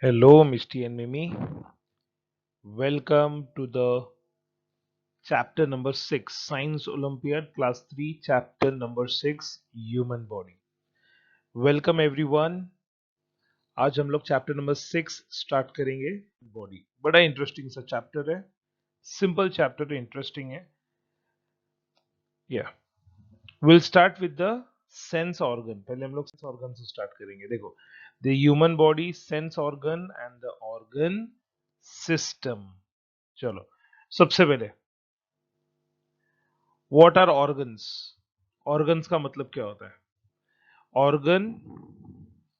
Hello, Misty and Mimi. Welcome to the chapter number 6, Science Olympiad, Class 3, chapter number 6, Human Body. Welcome everyone. आज हम लोग chapter number 6 start करेंगे. Body बड़ा interesting सा chapter है. Simple chapter है, interesting है. Will start with the sense organ. पहले हम लोग सेंस ऑर्गन से स्टार्ट करेंगे. देखो, the human body, sense organ and the organ system. चलो, सबसे पहले व्हाट आर ऑर्गन्स. ऑर्गन्स का मतलब क्या होता है? ऑर्गन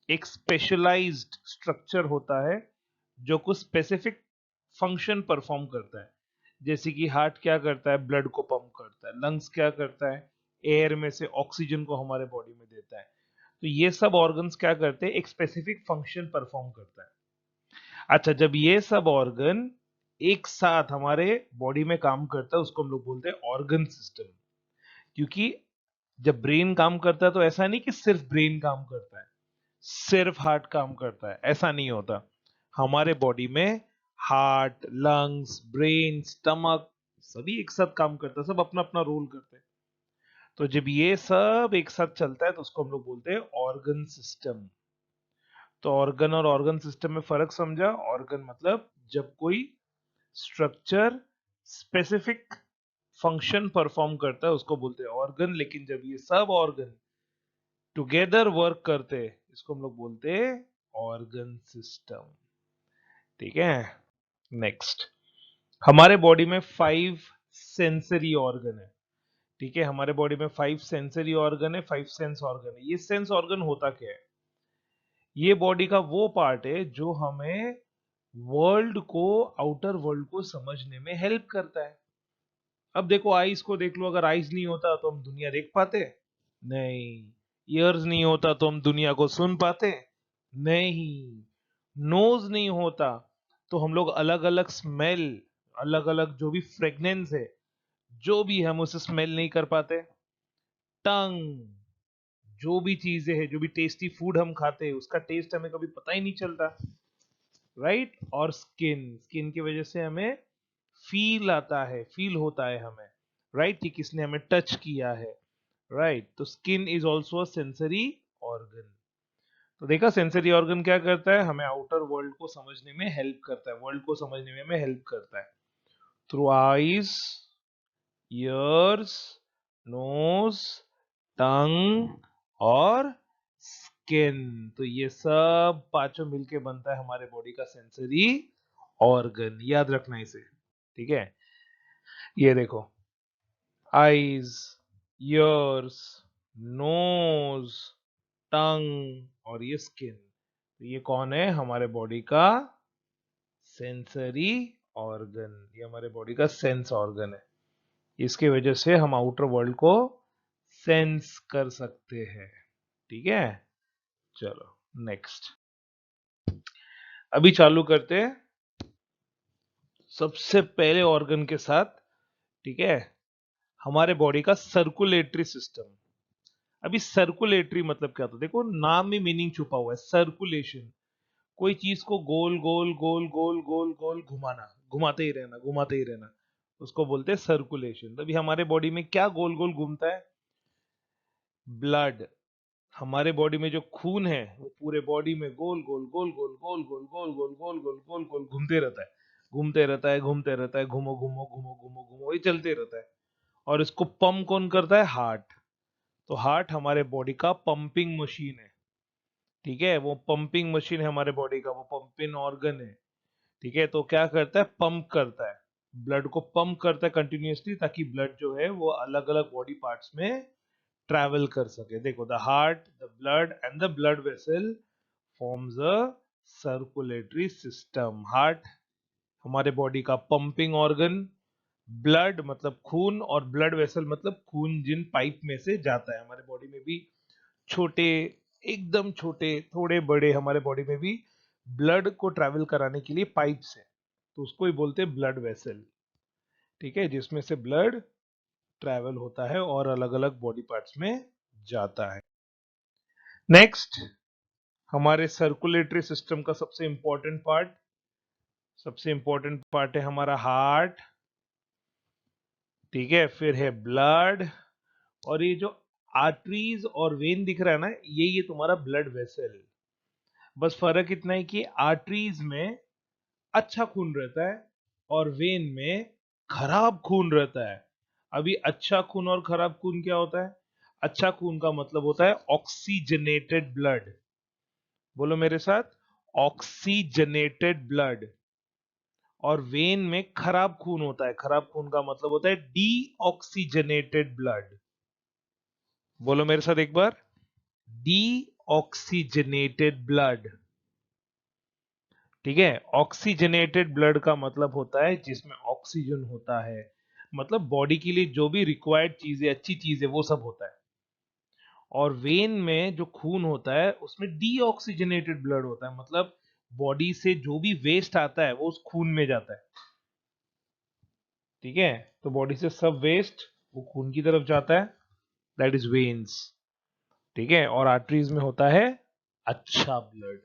एक स्पेशलाइज्ड स्ट्रक्चर होता है जो कुछ स्पेसिफिक फंक्शन परफॉर्म करता है. जैसे कि हार्ट क्या करता है? ब्लड को पंप करता है. लंग्स क्या करता है? एयर में से ऑक्सीजन को हमारे बॉडी में देता है. तो ये सब ऑर्गन्स क्या करते हैं? एक स्पेसिफिक फंक्शन परफॉर्म करता है. अच्छा, जब ये सब ऑर्गन एक साथ हमारे बॉडी में काम करता है उसको हम लोग बोलते हैं ऑर्गन सिस्टम. क्योंकि जब ब्रेन काम करता है तो ऐसा नहीं कि सिर्फ ब्रेन काम करता है, सिर्फ हार्ट काम करता है, ऐसा नहीं होता. हमारे बॉडी में हार्ट, लंग्स, ब्रेन, स्टमक सभी एक साथ काम करता है, सब अपना अपना रोल करते हैं. तो जब ये सब एक साथ चलता है तो उसको हम लोग बोलते हैं ऑर्गन सिस्टम. तो ऑर्गन और ऑर्गन सिस्टम में फर्क समझा? ऑर्गन मतलब जब कोई स्ट्रक्चर स्पेसिफिक फंक्शन परफॉर्म करता है उसको बोलते हैं ऑर्गन. लेकिन जब ये सब ऑर्गन टुगेदर वर्क करते हैं इसको हम लोग बोलते हैं ऑर्गन सिस्टम. ठीक है. नेक्स्ट, हमारे बॉडी में 5 सेंसरी ऑर्गन है. ठीक है, हमारे बॉडी में 5 सेंसरी ऑर्गन है, 5 सेंस ऑर्गन है. ये सेंस ऑर्गन होता क्या है? ये बॉडी का वो पार्ट है जो हमें वर्ल्ड को, आउटर वर्ल्ड को समझने में हेल्प करता है. अब देखो, आईज को देख लो. अगर आईज नहीं होता तो हम दुनिया देख पाते? नहीं. ईयर्स नहीं होता तो हम दुनिया को सुन पाते? नहीं. नोज नहीं होता तो हम लोग अलग अलग स्मेल, अलग अलग जो भी फ्रेग्रेंस है, जो भी हम उसे स्मेल नहीं कर पाते. टंग, जो भी चीजें हैं, जो भी टेस्टी फूड हम खाते हैं उसका टेस्ट हमें कभी पता ही नहीं चलता. राइट. और स्किन, स्किन की वजह से हमें फील आता है, फील होता है हमें. राइट, कि किसने हमें टच किया है. राइट. तो skin is also a sensory organ. तो देखा, सेंसरी ऑर्गन क्या करता है? हमें आउटर वर्ल्ड को समझने में हेल्प करता है, वर्ल्ड को समझने में हमें हेल्प करता है थ्रू आईज, ईयर्स, नोज, टंग और स्किन. तो ये सब पांचों मिलके बनता है हमारे बॉडी का सेंसरी ऑर्गन. याद रखना इसे. ठीक है. ये देखो, आईज, ईयर्स, नोज, टंग और ये स्किन. तो ये कौन है? हमारे बॉडी का सेंसरी ऑर्गन. ये हमारे बॉडी का सेंस ऑर्गन है. इसकी वजह से हम आउटर वर्ल्ड को सेंस कर सकते हैं. ठीक है. चलो, नेक्स्ट. अभी चालू करते हैं सबसे पहले ऑर्गन के साथ. ठीक है. हमारे बॉडी का सर्कुलेटरी सिस्टम. अभी सर्कुलेटरी मतलब क्या? तो देखो, नाम में मीनिंग छुपा हुआ है. सर्कुलेशन, कोई चीज को गोल गोल गोल गोल गोल गोल घुमाना, घुमाते ही रहना, घुमाते ही रहना, उसको बोलते हैं सर्कुलेशन. तभी हमारे बॉडी में क्या गोल गोल घूमता है? ब्लड. हमारे बॉडी में जो खून है वो पूरे बॉडी में गोल गोल गोल गोल गोल गोल गोल गोल गोल गोल गोल गोल घूमते रहता है, घूमते रहता है, घूमते रहता है, घूमो घूमो घूमो घूमो घूमो, ये चलते रहता है. और इसको पंप कौन करता है? हार्ट. तो हार्ट हमारे बॉडी का पंपिंग मशीन है. ठीक है, वो पंपिंग मशीन है हमारे बॉडी का, वो पंपिंग ऑर्गन है. ठीक है. तो क्या करता है? पंप करता है, ब्लड को पंप करता है कंटिन्यूअसली, ताकि ब्लड जो है वो अलग अलग बॉडी पार्ट्स में ट्रैवल कर सके. देखो, the heart, the blood and the blood vessel forms a circulatory system. Heart हमारे बॉडी का पंपिंग ऑर्गन, ब्लड मतलब खून, और ब्लड वेसल मतलब खून जिन पाइप में से जाता है. हमारे बॉडी में भी छोटे, एकदम छोटे, थोड़े बड़े, हमारे बॉडी में भी ब्लड को ट्रैवल कराने के लिए पाइप्स है, तो उसको ही बोलते हैं ब्लड वेसल. ठीक है, जिसमें से ब्लड ट्रैवल होता है और अलग अलग बॉडी पार्ट्स में जाता है. नेक्स्ट, हमारे सर्कुलेटरी सिस्टम का सबसे इंपॉर्टेंट पार्ट है हमारा हार्ट, ठीक है, फिर है ब्लड, और ये जो आर्टरीज और वेन दिख रहा है ना, ये तुम्हारा ब्लड वेसल। बस फर्क इतना है कि आर्टरीज में अच्छा खून रहता है और वेन में खराब खून रहता है। अभी अच्छा खून और खराब खून क्या होता है? अच्छा खून का मतलब होता है ऑक्सीजनेटेड ब्लड। बोलो मेरे साथ, ऑक्सीजनेटेड ब्लड। और वेन में खराब खून होता है, खराब खून का मतलब होता है डीऑक्सीजनेटेड ब्लड। बोलो मेरे साथ एक बार, डीऑक्सीजनेटेड ब्लड। ठीक है, ऑक्सीजनेटेड ब्लड का मतलब होता है जिसमें ऑक्सीजन होता है, मतलब बॉडी के लिए जो भी रिक्वायर्ड चीजें, अच्छी चीजें, वो सब होता है। और वेन में जो खून होता है उसमें डीऑक्सीजनेटेड ब्लड होता है, मतलब बॉडी से जो भी वेस्ट आता है वो उस खून में जाता है। ठीक है, तो बॉडी से सब वेस्ट वो खून की तरफ जाता है, दैट इज वेन्स। ठीक है, और आर्टरीज में होता है अच्छा ब्लड,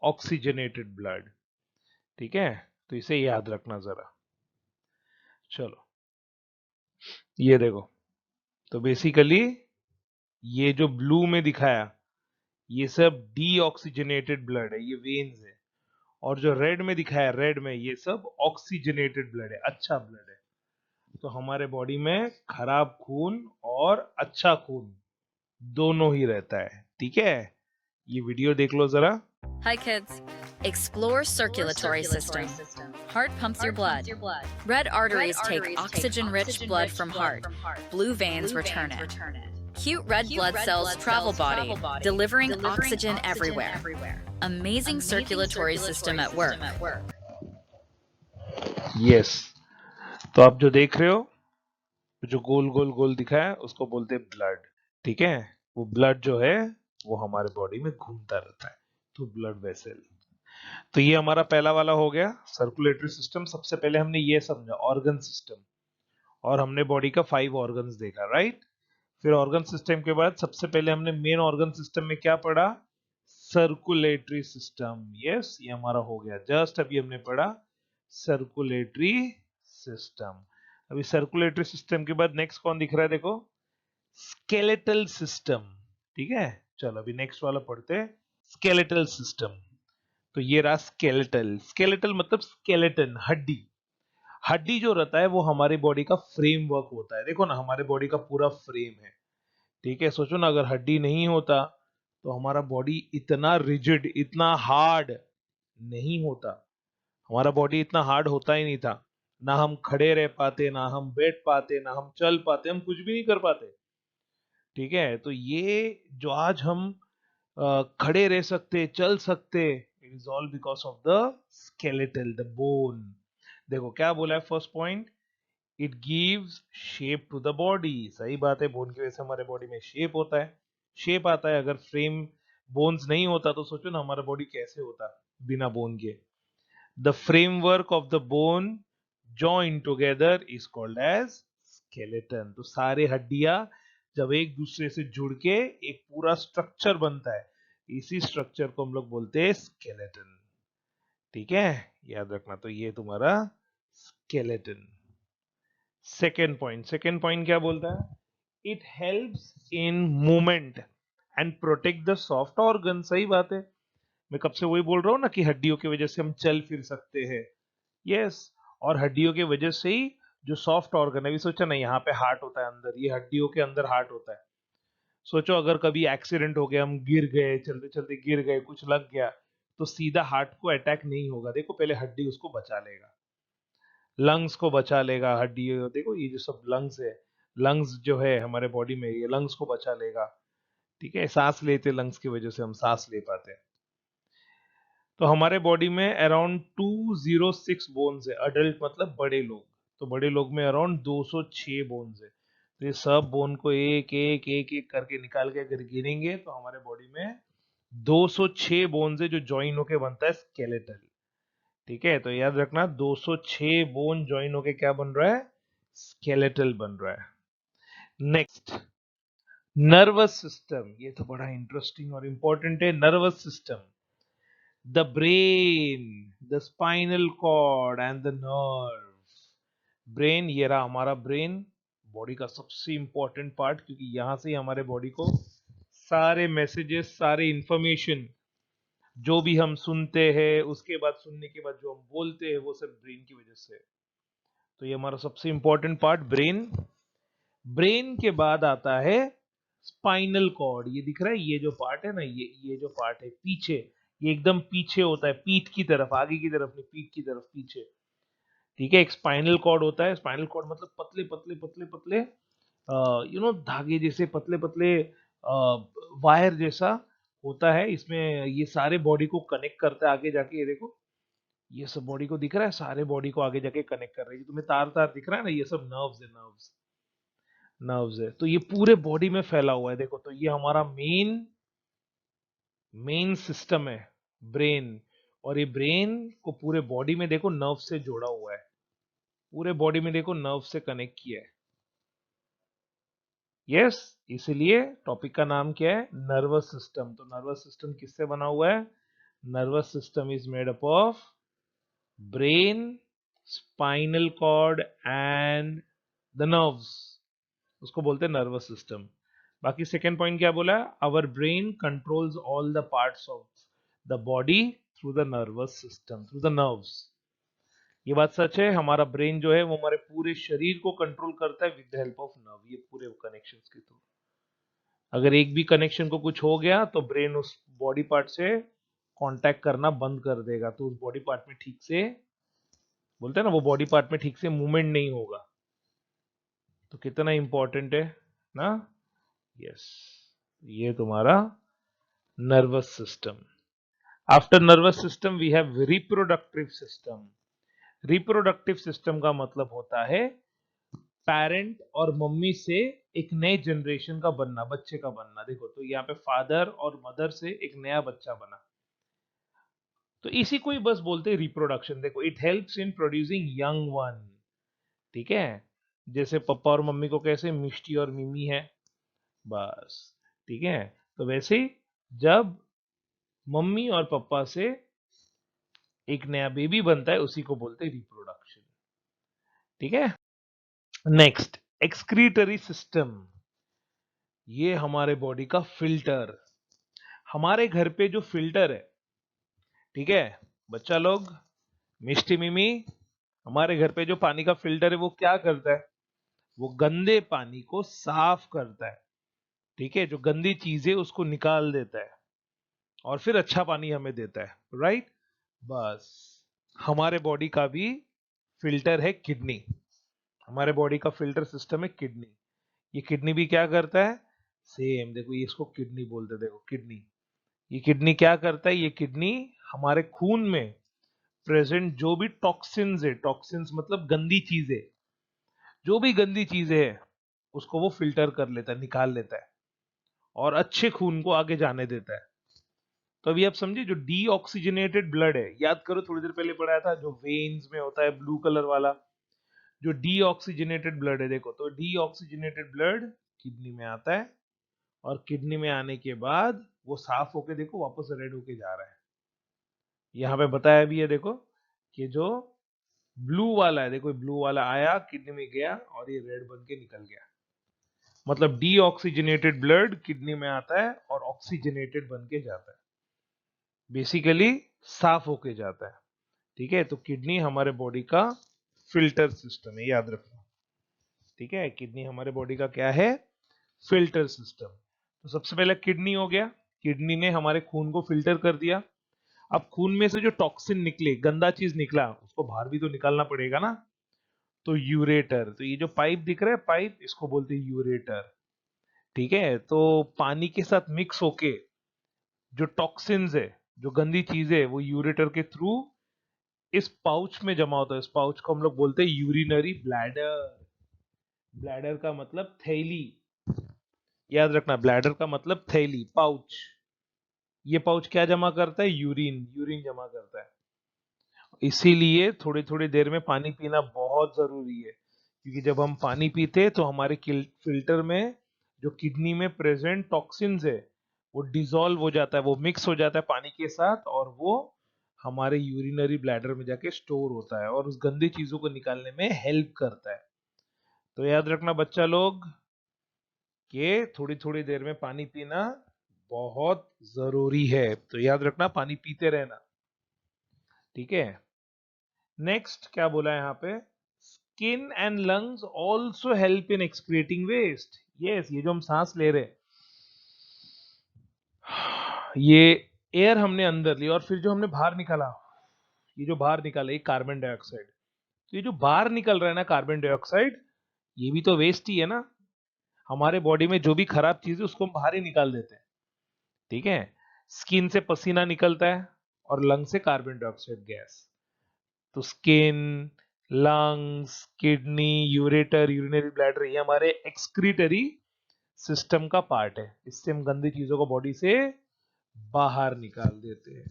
ऑक्सीजनेटेड ब्लड। ठीक है, तो इसे याद रखना जरा। चलो, ये देखो, तो बेसिकली ये जो ब्लू में दिखाया, ये सब डीऑक्सीजनेटेड ब्लड है, ये वेन्स है। और जो रेड में दिखाया, रेड में, ये सब ऑक्सीजनेटेड ब्लड है, अच्छा ब्लड है। तो हमारे बॉडी में खराब खून और अच्छा खून दोनों ही रहता है। ठीक है, ये वीडियो देख लो जरा। Hi, kids. Explore circulatory system. Heart pumps your blood. Red arteries take oxygen-rich blood from heart. Blue veins return it. Cute red blood cells travel body, delivering oxygen everywhere. Amazing circulatory system at work. Yes, तो आप जो देख रहे हो, जो गोल गोल गोल दिखा है, उसको बोलते हैं ब्लड। ठीक है, वो ब्लड जो है वो हमारे बॉडी में घूमता रहता है, तो ब्लड वेसल। तो ये हमारा पहला वाला हो गया, सर्कुलेटरी सिस्टम। सबसे पहले हमने ये समझा ऑर्गन सिस्टम, और हमने बॉडी का 5 ऑर्गन्स देखा, राइट। फिर ऑर्गन सिस्टम के बाद सबसे पहले हमने मेन ऑर्गन सिस्टम में क्या पढ़ा? Circulatory system. यस, ये हमारा हो गया, जस्ट अभी हमने पढ़ा सर्कुलेटरी सिस्टम। अभी सर्कुलेटरी सिस्टम के बाद नेक्स्ट कौन दिख रहा है? देखो, स्केलेटल सिस्टम। ठीक है, चलो अभी नेक्स्ट वाला पढ़ते हैं, स्केलेटल सिस्टम। तो ये रहा स्केलेटल। स्केलेटल मतलब स्केलेटन, हड्डी। हड्डी जो रहता है वो हमारी बॉडी का फ्रेमवर्क होता है। देखो ना, हमारे बॉडी का पूरा फ्रेम है। ठीक है, सोचो ना, अगर हड्डी नहीं होता तो हमारा बॉडी इतना रिजिड, इतना हार्ड नहीं होता। हमारा बॉडी इतना हार्ड होता ही नहीं था, ना हम खड़े रह पाते, ना हम बैठ पाते, ना हम चल पाते, हम कुछ भी नहीं कर पाते। ठीक है, तो ये जो आज हम खड़े रह सकते, चल सकते, it is all because of the skeletal, the bone. देखो क्या बोला है first point, it gives shape to the body. सही बात है, बोन की वजह से हमारे बॉडी में शेप होता है, शेप आता है। अगर फ्रेम बोन्स नहीं होता तो सोचो ना हमारा बॉडी कैसे होता बिना बोन के। The framework of the bone joint together is called as skeleton. तो सारे हड्डियां जब एक दूसरे से जुड़ के एक पूरा स्ट्रक्चर बनता है, इसी स्ट्रक्चर को हम लोग बोलते हैं स्केलेटन। ठीक है, याद रखना। तो ये तुम्हारा स्केलेटन। सेकेंड पॉइंट क्या बोलता है? It helps in movement and protect the soft organ. सही बात है, मैं कब से वही बोल रहा हूँ ना कि हड्डियों की वजह से हम चल फिर सकते हैं। यस, और हड्डियों की वजह से ही जो सॉफ्ट ऑर्गन है, अभी सोचा ना, यहाँ पे हार्ट होता है अंदर, ये हड्डियों के अंदर हार्ट होता है। सोचो अगर कभी एक्सीडेंट हो गया, हम गिर गए, चलते चलते गिर गए, कुछ लग गया, तो सीधा हार्ट को अटैक नहीं होगा। देखो, पहले हड्डी उसको बचा लेगा, लंग्स को बचा लेगा। हड्डी, देखो ये जो सब लंग्स है, लंग्स जो है हमारे बॉडी में, ये लंग्स को बचा लेगा। ठीक है, सांस लेते, लंग्स की वजह से हम सांस ले पाते हैं। तो हमारे बॉडी में अराउंड 206 बोन्स है, अडल्ट मतलब बड़े लोग। तो बड़े लोग में अराउंड 206 बोन्स है। तो ये सब बोन को एक एक एक एक करके निकाल के अगर गिनेंगे तो हमारे बॉडी में 206 बोन्स है, जो ज्वाइन होके बनता है स्केलेटल। ठीक है, तो याद रखना, 206 बोन ज्वाइन होके क्या बन रहा है? स्केलेटल बन रहा है। नेक्स्ट, नर्वस सिस्टम, ये तो बड़ा इंटरेस्टिंग और इंपॉर्टेंट है। Nervous system, the brain, the spinal cord and the nerve. Brain, ये रहा हमारा ब्रेन, बॉडी का सबसे इंपॉर्टेंट पार्ट, क्योंकि यहां से ही हमारे बॉडी को सारे मैसेजेस, सारे इंफॉर्मेशन जो भी हम सुनते हैं, उसके बाद सुनने के बाद जो हम बोलते हैं, वो सब ब्रेन की वजह से। तो ये हमारा सबसे इंपॉर्टेंट पार्ट ब्रेन। ब्रेन के बाद आता है स्पाइनल कॉर्ड। ये दिख रहा है, ये जो पार्ट है ना, ये जो पार्ट है पीछे, ये एकदम पीछे होता है, पीठ की तरफ, आगे की तरफ नहीं, पीठ की तरफ पीछे। ठीक है, एक स्पाइनल कॉर्ड होता है। स्पाइनल कॉर्ड मतलब पतले पतले पतले पतले, धागे जैसे पतले पतले, वायर जैसा होता है। इसमें ये सारे बॉडी को कनेक्ट करता है आगे जाके। ये देखो, ये सब बॉडी को दिख रहा है, सारे बॉडी को आगे जाके कनेक्ट कर रही है। तुम्हें तार तार दिख रहा है ना, ये सब नर्व्स है, नर्व्स, नर्व्स है। तो ये पूरे बॉडी में फैला हुआ है। देखो, तो ये हमारा मेन सिस्टम है, ब्रेन। और ये ब्रेन को पूरे बॉडी में देखो नर्व से जोड़ा हुआ है, पूरे बॉडी में देखो नर्व से कनेक्ट किया है। यस, इसलिए टॉपिक का नाम क्या है, नर्वस सिस्टम। तो नर्वस सिस्टम किससे बना हुआ है? Nervous system is made up of brain, spinal cord and the nerves, उसको बोलते हैं नर्वस सिस्टम। बाकी सेकेंड पॉइंट क्या बोला? Our brain controls all the parts of the body through the nervous system, through the nerves. ये बात सच है, हमारा ब्रेन जो है वो हमारे पूरे शरीर को कंट्रोल करता है with the help of nerve, ये पूरे कनेक्शंस के थ्रू। अगर एक भी कनेक्शन को कुछ हो गया तो ब्रेन उस बॉडी पार्ट से कांटेक्ट करना बंद कर देगा, तो उस बॉडी पार्ट में ठीक से, बोलते हैं ना, वो बॉडी पार्ट में ठीक से मूवमेंट नहीं होगा। तो कितना इंपॉर्टेंट है ना। यस, ये तुम्हारा nervous system. After nervous system we have reproductive system. Reproductive system का मतलब होता है पेरेंट और मम्मी से एक नए जनरेशन का बनना, बच्चे का बनना। देखो, तो यहाँ पे फादर और मदर से एक नया बच्चा बना, तो इसी को ही बस बोलते हैं रिप्रोडक्शन। देखो, it helps in producing young one. ठीक है, जैसे पापा और मम्मी को कैसे मिष्टी और मिमी है, बस। ठीक है, तो वैसे ही जब मम्मी और पापा से एक नया बेबी बनता है, उसी को बोलते हैं रिप्रोडक्शन। ठीक है, नेक्स्ट, एक्सक्रीटरी सिस्टम। ये हमारे बॉडी का फिल्टर, हमारे घर पे जो फिल्टर है, ठीक है बच्चा लोग, मिष्टी मिमी, हमारे घर पे जो पानी का फिल्टर है वो क्या करता है? वो गंदे पानी को साफ करता है। ठीक है, जो गंदी चीजें उसको निकाल देता है और फिर अच्छा पानी हमें देता है, राइट। बस, हमारे बॉडी का भी फिल्टर है किडनी। हमारे बॉडी का फिल्टर सिस्टम है किडनी। ये किडनी भी क्या करता है? सेम, देखो ये इसको किडनी बोलते हैं। देखो किडनी, ये किडनी क्या करता है? ये किडनी हमारे खून में प्रेजेंट जो भी टॉक्सिन्स है, टॉक्सिन्स मतलब गंदी चीजें, जो भी गंदी चीजें है उसको वो फिल्टर कर लेता है, निकाल लेता है और अच्छे खून को आगे जाने देता है। तो अभी आप समझे, जो डीऑक्सीजनेटेड ब्लड है, याद करो थोड़ी देर पहले पढ़ाया था, जो वेन्स में होता है ब्लू कलर वाला, जो डीऑक्सीजनेटेड ब्लड है। देखो, तो डीऑक्सीजनेटेड ब्लड किडनी में आता है और किडनी में आने के बाद वो साफ होके देखो वापस रेड होके जा रहा है। यहाँ पे बताया भी है, देखो कि जो ब्लू वाला है, देखो ब्लू वाला आया किडनी में गया और ये रेड बन के निकल गया। मतलब डीऑक्सीजनेटेड ब्लड किडनी में आता है और ऑक्सीजनेटेड बन के जाता है, बेसिकली साफ होके जाता है। ठीक है, तो किडनी हमारे बॉडी का फिल्टर सिस्टम है, याद रखना। ठीक है, किडनी हमारे बॉडी का क्या है? Filter system. तो सबसे पहले किडनी हो गया, किडनी ने हमारे खून को फिल्टर कर दिया। अब खून में से जो टॉक्सिन निकले, गंदा चीज निकला, उसको बाहर भी तो निकालना पड़ेगा ना, तो यूरेटर। तो ये जो पाइप दिख रहा है, पाइप, इसको बोलते हैं यूरेटर। ठीक है, तो पानी के साथ मिक्स होके जो टॉक्सिन्स है, जो गंदी चीज है, वो यूरेटर के थ्रू इस पाउच में जमा होता है। इस पाउच को हम लोग बोलते हैं यूरिनरी ब्लैडर। ब्लैडर का मतलब थैली, याद रखना, ब्लैडर का मतलब थैली, पाउच। ये पाउच क्या जमा करता है? यूरिन, यूरिन जमा करता है। इसीलिए थोड़ी थोड़ी देर में पानी पीना बहुत जरूरी है, क्योंकि जब हम पानी पीते हैं तो हमारे फिल्टर में जो किडनी में प्रेजेंट टॉक्सिन्स है वो डिसॉल्व हो जाता है, वो मिक्स हो जाता है पानी के साथ और वो हमारे यूरिनरी ब्लैडर में जाके स्टोर होता है और उस गंदी चीजों को निकालने में हेल्प करता है। तो याद रखना बच्चा लोग कि थोड़ी थोड़ी देर में पानी पीना बहुत जरूरी है, तो याद रखना पानी पीते रहना, ठीक है। नेक्स्ट क्या बोला है यहाँ पे, skin and lungs also help in excreting waste. Yes, ये जो हम सांस ले रहे हैं, ये एयर हमने अंदर ली और फिर जो हमने बाहर निकाला, ये जो बाहर निकाला ये कार्बन डाइऑक्साइड, तो ये जो बाहर निकल रहा है ना कार्बन डाइऑक्साइड, ये भी तो वेस्ट ही है ना। हमारे बॉडी में जो भी खराब चीज है उसको हम बाहर ही निकाल देते हैं, ठीक है। स्किन से पसीना निकलता है और लंग से कार्बन डाइऑक्साइड गैस। तो skin, lungs, kidney, ureter, urinary bladder, ये हमारे एक्सक्रीटरी सिस्टम का पार्ट है। इससे हम गंदी चीजों को बॉडी से बाहर निकाल देते हैं,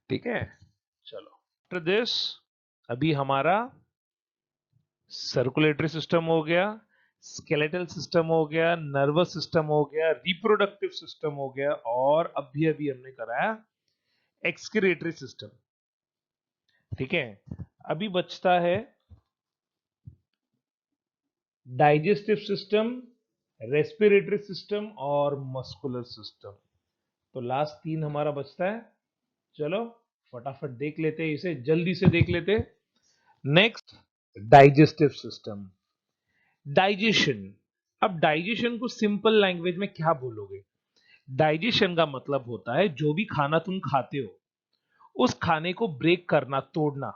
ठीक है। चलो, आफ्टर दिस अभी हमारा सर्कुलेटरी सिस्टम हो गया, स्केलेटल सिस्टम हो गया, नर्वस सिस्टम हो गया, रिप्रोडक्टिव सिस्टम हो गया और अभी अभी हमने कराया एक्सक्रीटरी सिस्टम, ठीक है। अभी बचता है डाइजेस्टिव सिस्टम, रेस्पिरेटरी सिस्टम और मस्कुलर सिस्टम। तो लास्ट तीन हमारा बचता है। चलो फटाफट देख लेते हैं, इसे जल्दी से देख लेते हैं। Next, digestive system, digestion. अब डाइजेशन को सिंपल लैंग्वेज में क्या बोलोगे? डाइजेशन का मतलब होता है जो भी खाना तुम खाते हो उस खाने को ब्रेक करना, तोड़ना,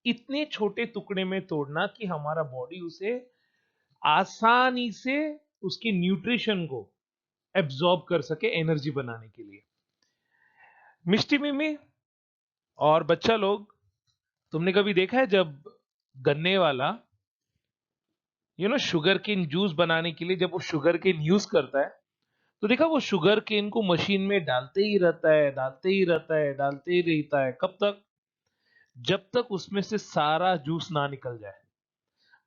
इतने छोटे टुकड़े में तोड़ना कि हमारा बॉडी उसे आसानी से उसके न्यूट्रिशन को एब्जॉर्ब कर सके एनर्जी बनाने के लिए। मिष्टी मिमी और बच्चा लोग, तुमने कभी देखा है जब गन्ने वाला शुगर केन जूस बनाने के लिए जब वो शुगर केन यूज करता है, तो देखा वो शुगर केन को मशीन में डालते ही रहता है, डालते ही रहता है, डालते ही रहता है, कब तक? जब तक उसमें से सारा जूस ना निकल जाए।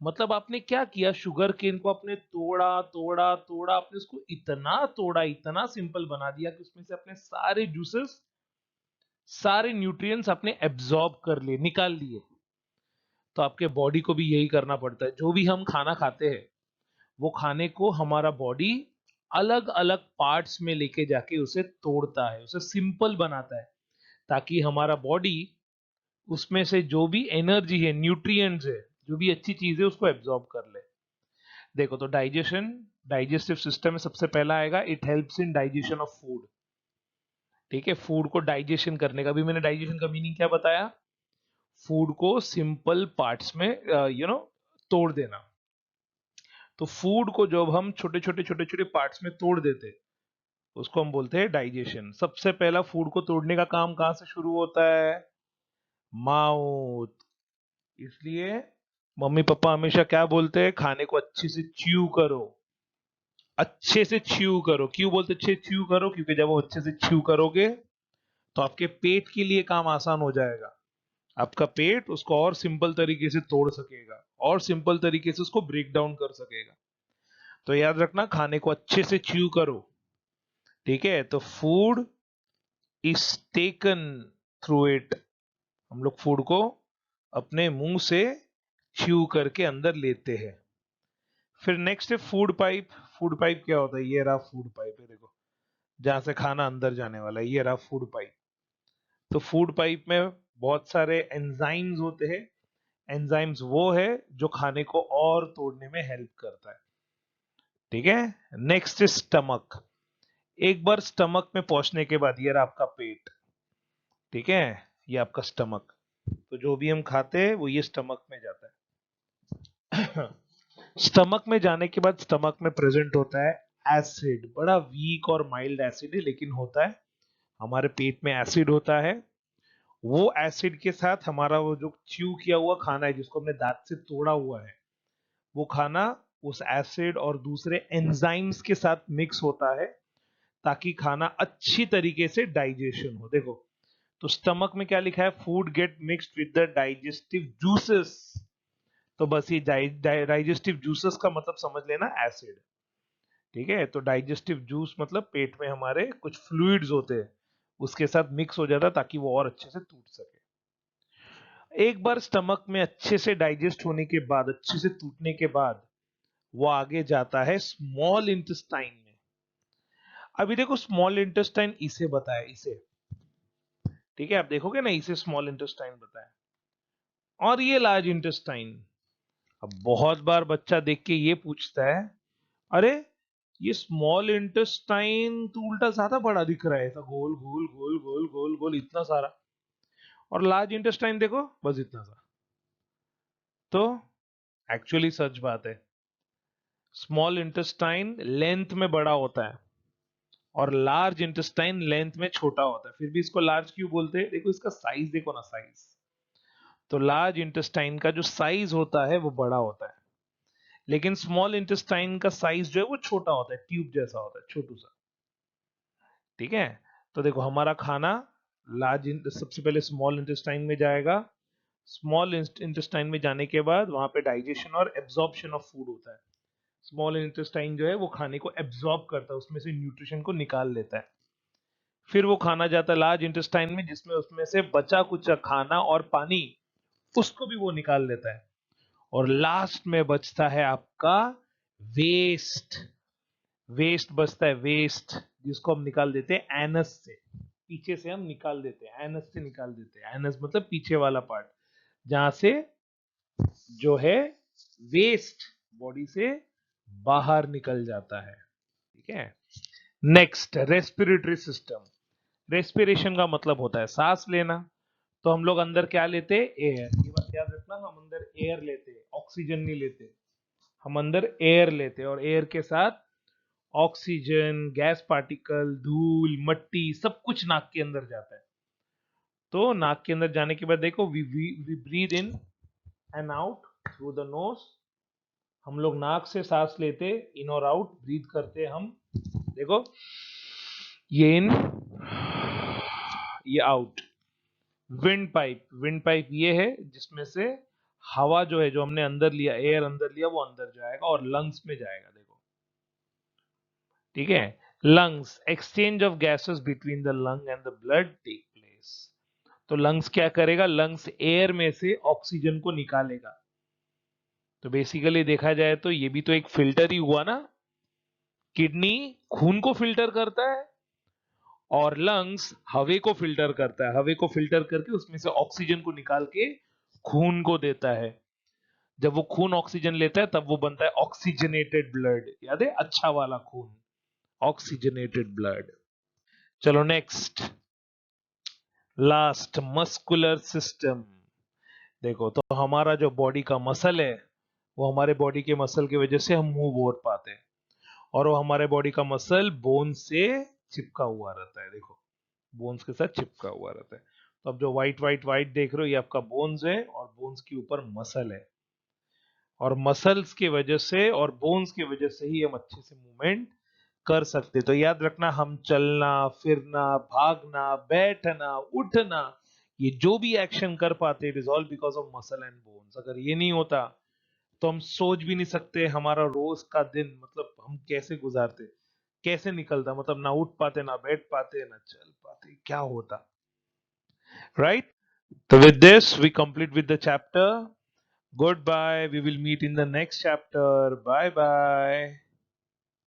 मतलब आपने क्या किया, शुगर केन को आपने तोड़ा तोड़ा तोड़ा, आपने उसको इतना तोड़ा, इतना सिंपल बना दिया कि उसमें से अपने सारे जूसेस, सारे न्यूट्रिएंट्स आपने एब्जॉर्ब कर लिए, निकाल लिए। तो आपके बॉडी को भी यही करना पड़ता है। जो भी हम खाना खाते हैं वो खाने को हमारा बॉडी अलग अलग पार्ट्स में लेके जाके उसे तोड़ता है, उसे सिंपल बनाता है, ताकि हमारा बॉडी उसमें से जो भी एनर्जी है, न्यूट्रिएंट्स है, जो भी अच्छी चीज है उसको एब्जॉर्ब कर ले। देखो, तो डाइजेशन, डाइजेस्टिव सिस्टम में सबसे पहला आएगा, it helps in digestion of food, ठीक है। फूड को डाइजेशन करने का भी मैंने डाइजेशन का मीनिंग क्या बताया, फूड को सिंपल पार्ट्स में तोड़ देना। तो फूड को जब हम छोटे छोटे छोटे छोटे पार्ट्स में तोड़ देते उसको हम बोलते हैं डाइजेशन। सबसे पहला फूड को तोड़ने का काम कहां से शुरू होता है? माउथ। इसलिए मम्मी पापा हमेशा क्या बोलते हैं, खाने को अच्छे से च्यू करो, अच्छे से च्यू करो। क्यों बोलते अच्छे च्यू करो? क्योंकि जब वो अच्छे से च्यू करोगे तो आपके पेट के लिए काम आसान हो जाएगा। आपका पेट उसको और सिंपल तरीके से तोड़ सकेगा और सिंपल तरीके से उसको ब्रेक डाउन कर सकेगा। तो याद रखना, खाने को अच्छे से च्यू करो, ठीक है। तो food is taken through it, हम लोग फूड को अपने मुंह से च्यू करके अंदर लेते हैं। फिर नेक्स्ट है फूड पाइप। फूड पाइप क्या होता है? ये रहा फूड पाइप है, देखो जहां से खाना अंदर जाने वाला है, ये रहा फूड पाइप। तो फूड पाइप में बहुत सारे एंजाइम्स होते हैं। एंजाइम्स वो है जो खाने को और तोड़ने में हेल्प करता है, ठीक है। Next is stomach. एक बार स्टमक में पहुंचने के बाद ये रहा आपका पेट, ठीक है, ये आपका स्टमक। तो जो भी हम खाते हैं वो ये स्टमक में जाता है। स्टमक में जाने के बाद स्टमक में प्रेजेंट होता है एसिड, बड़ा वीक और माइल्ड एसिड है लेकिन होता है। हमारे पेट में एसिड होता है। वो एसिड के साथ हमारा वो जो च्यू किया हुआ खाना है, जिसको हमने दांत से तोड़ा हुआ है, वो खाना उस एसिड और दूसरे एंजाइम्स के साथ मिक्स होता है ताकि खाना अच्छी तरीके से डाइजेशन हो। देखो, तो स्टमक में क्या लिखा है, food gate mixed with the digestive juices. तो बस ये डाइजेस्टिव जूसेस का मतलब समझ लेना एसिड, ठीक है, तो डाइजेस्टिव जूस मतलब पेट में हमारे कुछ फ्लूइड्स होते हैं, उसके साथ मिक्स हो जाता है ताकि वो और अच्छे से टूट सके। एक बार स्टमक में अच्छे से डाइजेस्ट होने के बाद, अच्छे से टूटने के बाद, वो आगे जाता है स्मॉल इंटेस्टाइन में। अभी देखो स्मॉल इंटेस्टाइन इसे बताया, इसे, ठीक है, आप देखोगे ना, इसे स्मॉल इंटेस्टाइन बताया, और ये लार्ज इंटेस्टाइन। अब बहुत बार बच्चा देख के ये पूछता है, अरे ये स्मॉल इंटेस्टाइन तो उल्टा ज्यादा बड़ा दिख रहा है, ऐसा गोल गोल गोल गोल गोल गोल इतना सारा, और लार्ज इंटेस्टाइन देखो बस इतना सा। तो एक्चुअली सच बात है, स्मॉल इंटेस्टाइन लेंथ में बड़ा होता है और लार्ज इंटेस्टाइन लेंथ में छोटा होता है। फिर भी इसको लार्ज क्यों बोलते हैं? देखो इसका साइज देखो ना, साइज। तो लार्ज इंटेस्टाइन का जो साइज होता है वो बड़ा होता है, लेकिन स्मॉल इंटेस्टाइन का साइज जो है वो छोटा होता है, ट्यूब जैसा होता है, छोटू सा। ठीक है, तो देखो हमारा खाना सबसे पहले स्मॉल इंटेस्टाइन में जाएगा। स्मॉल इंटेस्टाइन में जाने के बाद वहां पे डाइजेशन और एब्जॉर्प्शन ऑफ फूड होता है। स्मॉल इंटेस्टाइन जो है वो खाने को एब्जॉर्ब करता है, उसमें से न्यूट्रिशन को निकाल लेता है। फिर वो खाना जाता है लार्ज इंटेस्टाइन में, जिसमें उसमें से बचा कुचा खाना और पानी, उसको भी वो निकाल लेता है। और लास्ट में बचता है आपका वेस्ट। वेस्ट बचता है, वेस्ट, जिसको हम निकाल देते हैं एनस से। पीछे से हम निकाल देते हैं, एनस से निकाल देते हैं। एनस मतलब पीछे वाला पार्ट, जहां से जो है वेस्ट बॉडी से बाहर निकल जाता है। ठीक है, नेक्स्ट रेस्पिरेटरी सिस्टम। रेस्पिरेशन का मतलब होता है सांस लेना। तो हम लोग अंदर क्या लेते हैं? एयर। ये बात याद रखना, हम अंदर एयर लेते हैं, ऑक्सीजन नहीं लेते। हम अंदर एयर लेते हैं, और एयर के साथ ऑक्सीजन, गैस पार्टिकल, धूल, मट्टी, सब कुछ नाक के अंदर जाता है। तो नाक के अंदर जाने के बाद देखो, we breathe in and out through the nose. हम लोग नाक से सांस लेते, इन और आउट ब्रीद करते हम। देखो, ये इन, ये out. Wind pipe, wind pipe ये है जिसमें से हवा जो है, जो हमने अंदर लिया, एयर अंदर लिया, वो अंदर जाएगा और लंग्स में जाएगा। देखो, ठीक है। Lungs, exchange of gases between the lung and the blood take place. तो लंग्स क्या करेगा? लंग्स एयर में से ऑक्सीजन को निकालेगा। तो बेसिकली देखा जाए तो ये भी तो एक फिल्टर ही हुआ ना। किडनी खून को फिल्टर करता है और लंग्स हवा को फिल्टर करता है। हवा को फिल्टर करके उसमें से ऑक्सीजन को निकाल के खून को देता है। जब वो खून ऑक्सीजन लेता है तब वो बनता है ऑक्सीजनेटेड ब्लड। याद है? अच्छा वाला खून, ऑक्सीजनेटेड ब्लड। चलो नेक्स्ट, लास्ट, मस्कुलर सिस्टम। देखो, तो हमारा जो बॉडी का मसल है, वो हमारे बॉडी के मसल की वजह से हम मूव हो पाते हैं, और वो हमारे बॉडी का मसल बोन से चिपका हुआ रहता है। देखो, बोन्स के साथ चिपका हुआ रहता है। तो अब जो व्हाइट व्हाइट व्हाइट देख रहे हो, ये आपका बोन्स है, और बोन्स के ऊपर मसल है, और मसल्स की वजह से और बोन्स की वजह से ही हम अच्छे से मूवमेंट कर सकते। तो याद रखना, हम चलना फिरना, भागना, बैठना, उठना, ये जो भी एक्शन कर पाते, it is all because of muscle and bones. अगर ये नहीं होता तो हम सोच भी नहीं सकते हमारा रोज का दिन, मतलब हम कैसे गुजारते, कैसे निकलता, मतलब ना उठ पाते, ना बैठ पाते, ना चल पाते, क्या होता, right? So with this we complete with the chapter. Goodbye, we will meet in the next chapter. Bye bye.